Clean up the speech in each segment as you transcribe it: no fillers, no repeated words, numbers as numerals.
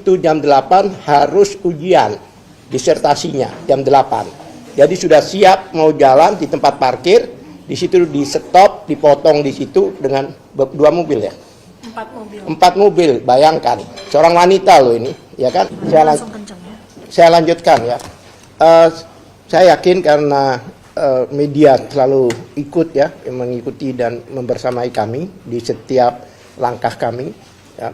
Itu jam 8 harus ujian disertasinya jam 8. Jadi sudah siap mau jalan di tempat parkir, di situ di stop, dipotong di situ dengan 2 mobil ya. 4 mobil, bayangkan. Seorang wanita loh ini, ya kan? Saya lanjutkan ya. Saya yakin karena media selalu ikut ya, mengikuti dan membersamai kami di setiap langkah kami. Ya,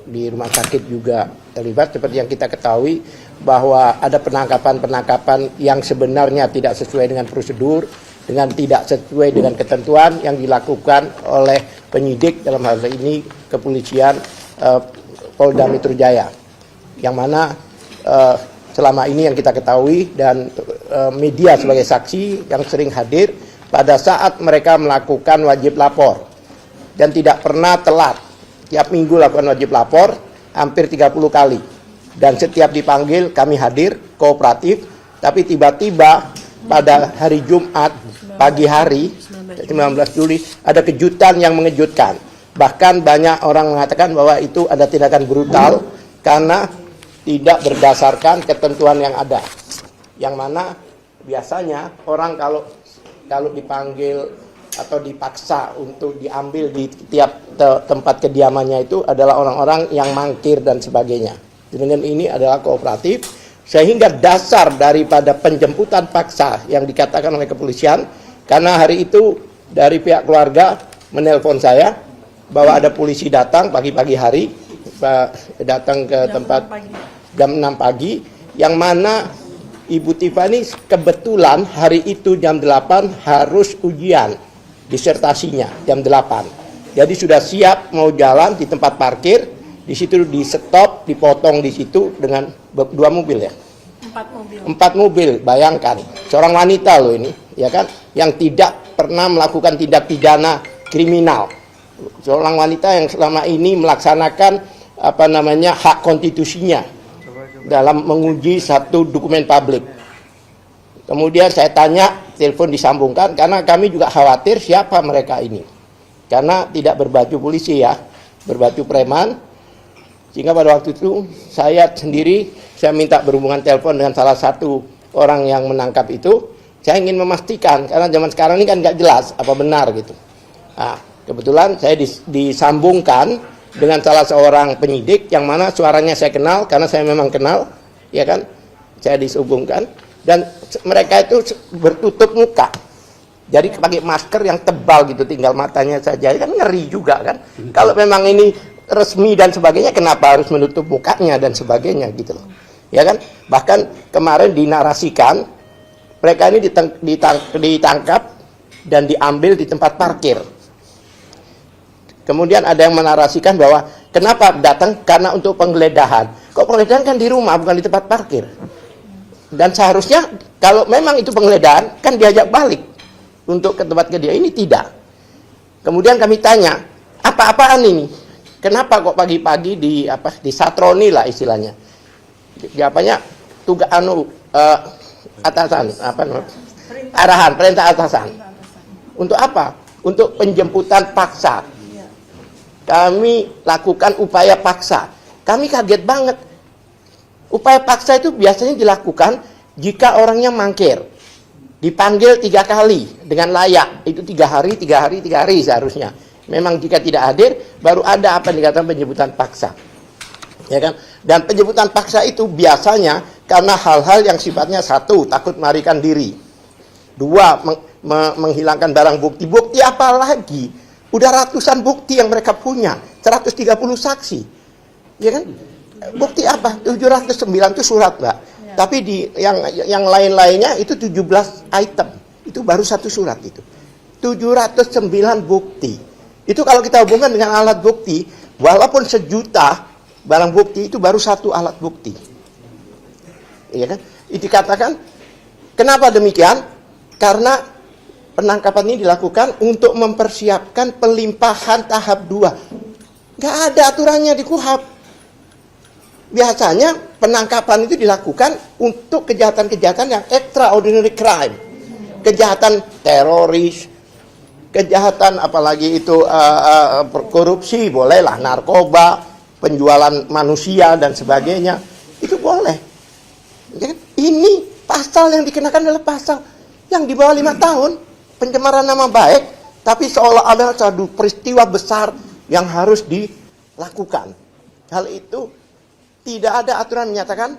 di rumah sakit juga terlibat, seperti yang kita ketahui bahwa ada penangkapan-penangkapan yang sebenarnya tidak sesuai dengan prosedur, dengan tidak sesuai dengan ketentuan yang dilakukan oleh penyidik, dalam hal ini kepolisian Polda Metro Jaya, yang mana selama ini yang kita ketahui dan media sebagai saksi yang sering hadir pada saat mereka melakukan wajib lapor dan tidak pernah telat. Tiap minggu lakukan wajib lapor hampir 30 kali. Dan setiap dipanggil kami hadir, kooperatif. Tapi tiba-tiba pada hari Jumat pagi hari 19 Juli ada kejutan yang mengejutkan. Bahkan banyak orang mengatakan bahwa itu ada tindakan brutal karena tidak berdasarkan ketentuan yang ada. Yang mana biasanya orang kalau dipanggil atau dipaksa untuk diambil di tiap tempat kediamannya itu adalah orang-orang yang mangkir dan sebagainya. Dengan ini adalah kooperatif, sehingga dasar daripada penjemputan paksa yang dikatakan oleh kepolisian, karena hari itu dari pihak keluarga menelpon saya bahwa ada polisi datang pagi-pagi hari, datang ke tempat jam 6 pagi, yang mana Ibu Tiffany kebetulan hari itu jam 8 harus ujian disertasinya jam 8. Jadi sudah siap mau jalan di tempat parkir, di situ di stop, dipotong di situ dengan 2 mobil ya. 4 mobil, bayangkan. Seorang wanita loh ini, ya kan, yang tidak pernah melakukan tindak pidana kriminal. Seorang wanita yang selama ini melaksanakan hak konstitusinya dalam menguji satu dokumen publik. Kemudian saya tanya, telepon disambungkan, karena kami juga khawatir siapa mereka ini. Karena tidak berbaju polisi ya, berbaju preman. Sehingga pada waktu itu saya minta berhubungan telepon dengan salah satu orang yang menangkap itu. Saya ingin memastikan, karena zaman sekarang ini kan nggak jelas apa benar gitu. Nah, kebetulan saya disambungkan dengan salah seorang penyidik yang mana suaranya saya kenal, karena saya memang kenal, ya kan. Saya dihubungkan. Dan mereka itu bertutup muka, jadi pakai masker yang tebal gitu, tinggal matanya saja, kan ngeri juga kan. Kalau memang ini resmi dan sebagainya, kenapa harus menutup mukanya dan sebagainya gitu loh, ya kan. Bahkan kemarin dinarasikan mereka ini ditangkap dan diambil di tempat parkir. Kemudian ada yang menarasikan bahwa kenapa datang karena untuk penggeledahan. Kok penggeledahan kan di rumah, bukan di tempat parkir. Dan seharusnya kalau memang itu penggeledahan kan diajak balik untuk ke tempat kejadian, ini tidak. Kemudian kami tanya, apa-apaan ini? Kenapa kok pagi-pagi disatroni lah istilahnya? Tugas atasan, arahan, perintah atasan. Untuk apa? Untuk penjemputan paksa. Kami lakukan upaya paksa. Kami kaget banget. Upaya paksa itu biasanya dilakukan jika orangnya mangkir. Dipanggil 3 kali dengan layak. Itu 3 hari seharusnya. Memang jika tidak hadir, baru ada apa yang dikatakan penjemputan paksa. Ya kan? Dan penjemputan paksa itu biasanya karena hal-hal yang sifatnya 1, takut melarikan diri. 2, menghilangkan barang bukti. Bukti apa lagi? Udah ratusan bukti yang mereka punya. 130 saksi. Ya kan? Bukti apa? 709 itu surat, Mbak. Ya. Tapi di yang lain-lainnya itu 17 item. Itu baru 1 surat itu. 709 bukti. Itu kalau kita hubungkan dengan alat bukti, walaupun 1 juta barang bukti itu baru 1 alat bukti. Iya kan? Itu dikatakan kenapa demikian? Karena penangkapan ini dilakukan untuk mempersiapkan pelimpahan tahap 2. Nggak ada aturannya di KUHP. Biasanya penangkapan itu dilakukan untuk kejahatan-kejahatan yang extraordinary crime. Kejahatan teroris, kejahatan apalagi itu korupsi, bolehlah, narkoba, penjualan manusia dan sebagainya, itu boleh. Ya kan? Ini pasal yang dikenakan adalah pasal yang di bawah 5 tahun, pencemaran nama baik, tapi seolah ada satu peristiwa besar yang harus dilakukan. Hal itu tidak ada aturan menyatakan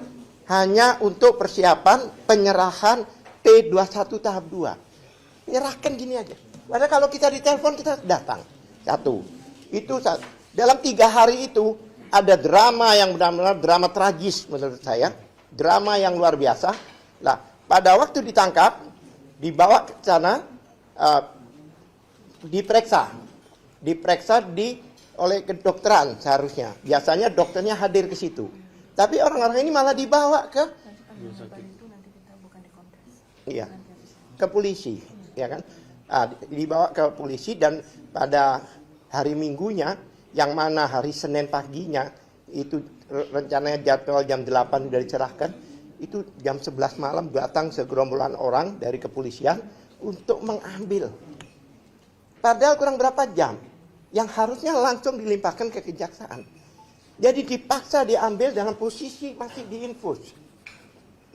hanya untuk persiapan penyerahan P21 tahap 2. Menyerahkan gini aja. Padahal kalau kita ditelepon kita datang. Satu. Itu dalam 3 hari itu ada drama yang benar-benar drama tragis menurut saya. Drama yang luar biasa. Lah, pada waktu ditangkap, dibawa ke sana, diperiksa oleh kedokteran seharusnya. Biasanya dokternya hadir ke situ. Tapi orang-orang ini malah dibawa ke iya, ke polisi, ya kan? Dibawa ke polisi dan pada hari Minggunya, yang mana hari Senin paginya, itu rencananya jadwal jam 8 sudah dicerahkan, itu jam 11 malam datang segerombolan orang dari kepolisian untuk mengambil. Padahal kurang berapa jam, yang harusnya langsung dilimpahkan ke kejaksaan. Jadi dipaksa diambil dalam posisi masih diinfus,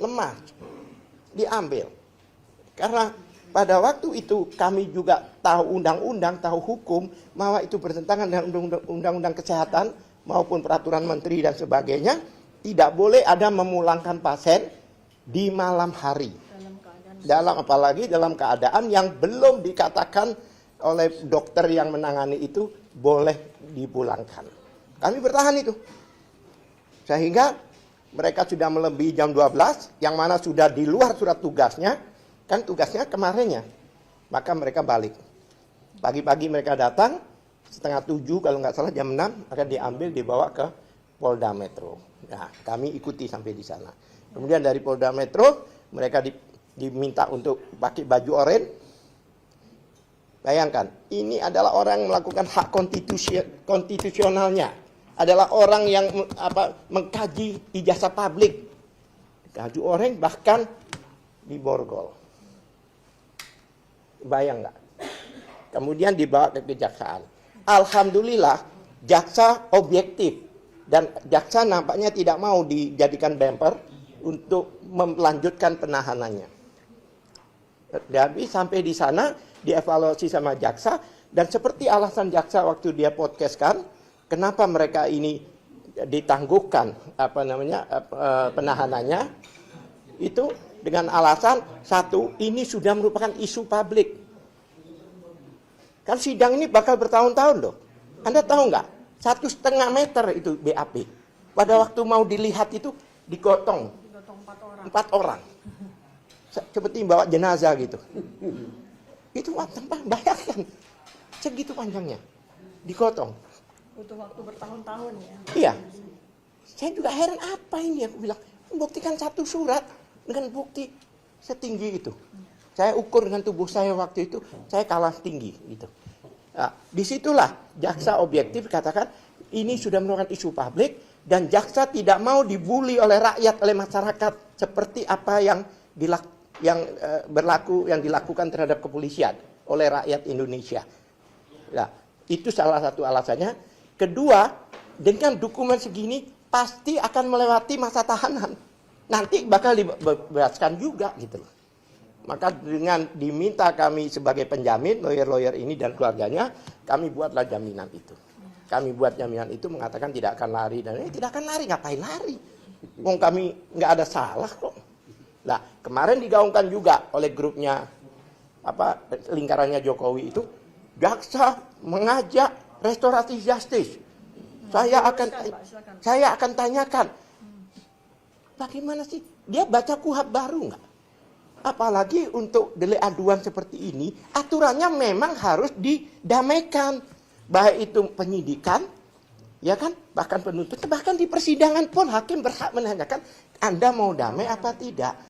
lemah, diambil. Karena pada waktu itu kami juga tahu undang-undang, tahu hukum, bahwa itu bertentangan dengan undang-undang kesehatan maupun peraturan menteri dan sebagainya. Tidak boleh ada memulangkan pasien di malam hari. Apalagi dalam keadaan yang belum dikatakan oleh dokter yang menangani itu boleh dipulangkan. Kami bertahan itu. Sehingga mereka sudah melebihi jam 12, yang mana sudah di luar surat tugasnya. Kan tugasnya kemarinnya, maka mereka balik. Pagi-pagi mereka datang, 6:30 kalau nggak salah jam 6, akan diambil dibawa ke Polda Metro. Nah, kami ikuti sampai di sana. Kemudian dari Polda Metro, mereka diminta untuk pakai baju oranye. Bayangkan, ini adalah orang yang melakukan hak konstitusionalnya. Adalah orang yang mengkaji ijazah publik. Baju oranye bahkan diborgol. Bayang nggak? Kemudian dibawa ke kejaksaan. Alhamdulillah, jaksa objektif. Dan jaksa nampaknya tidak mau dijadikan bemper untuk melanjutkan penahanannya. Jadi sampai di sana, dievaluasi sama jaksa. Dan seperti alasan jaksa waktu dia podcastkan, kenapa mereka ini ditangguhkan penahanannya, itu dengan alasan satu, ini sudah merupakan isu publik. Kan sidang ini bakal bertahun-tahun loh. Anda tahu nggak? 1,5 meter itu BAP. Pada waktu mau dilihat itu digotong 4 orang. Seperti bawa jenazah gitu. Itu bayangkan. Segitu panjangnya. Digotong. Butuh waktu bertahun-tahun ya. Iya. Saya juga heran apa ini, aku bilang. Membuktikan satu surat dengan bukti setinggi itu. Saya ukur dengan tubuh saya waktu itu, saya kalah tinggi gitu. Nah, disitulah jaksa objektif katakan ini sudah merupakan isu publik dan jaksa tidak mau dibully oleh rakyat, oleh masyarakat seperti apa yang dilakukan terhadap kepolisian oleh rakyat Indonesia. Nah, itu salah satu alasannya. Kedua, dengan dokumen segini pasti akan melewati masa tahanan. Nanti bakal dibebaskan juga gitu loh. Maka dengan diminta kami sebagai penjamin, lawyer-lawyer ini dan keluarganya, kami buatlah jaminan itu. Kami buat jaminan itu mengatakan tidak akan lari. Dan ini tidak akan lari, ngapain lari? Wong kami nggak ada salah kok. Nah, kemarin digaungkan juga oleh grupnya, lingkarannya Jokowi itu, jaksa mengajak restoratif justice. Saya akan tanyakan, bagaimana sih? Dia baca KUHP baru nggak? Apalagi untuk delik aduan seperti ini, aturannya memang harus didamaikan. Baik itu penyidikan, ya kan, bahkan penuntut, bahkan di persidangan pun hakim berhak menanyakan, Anda mau damai apa tidak?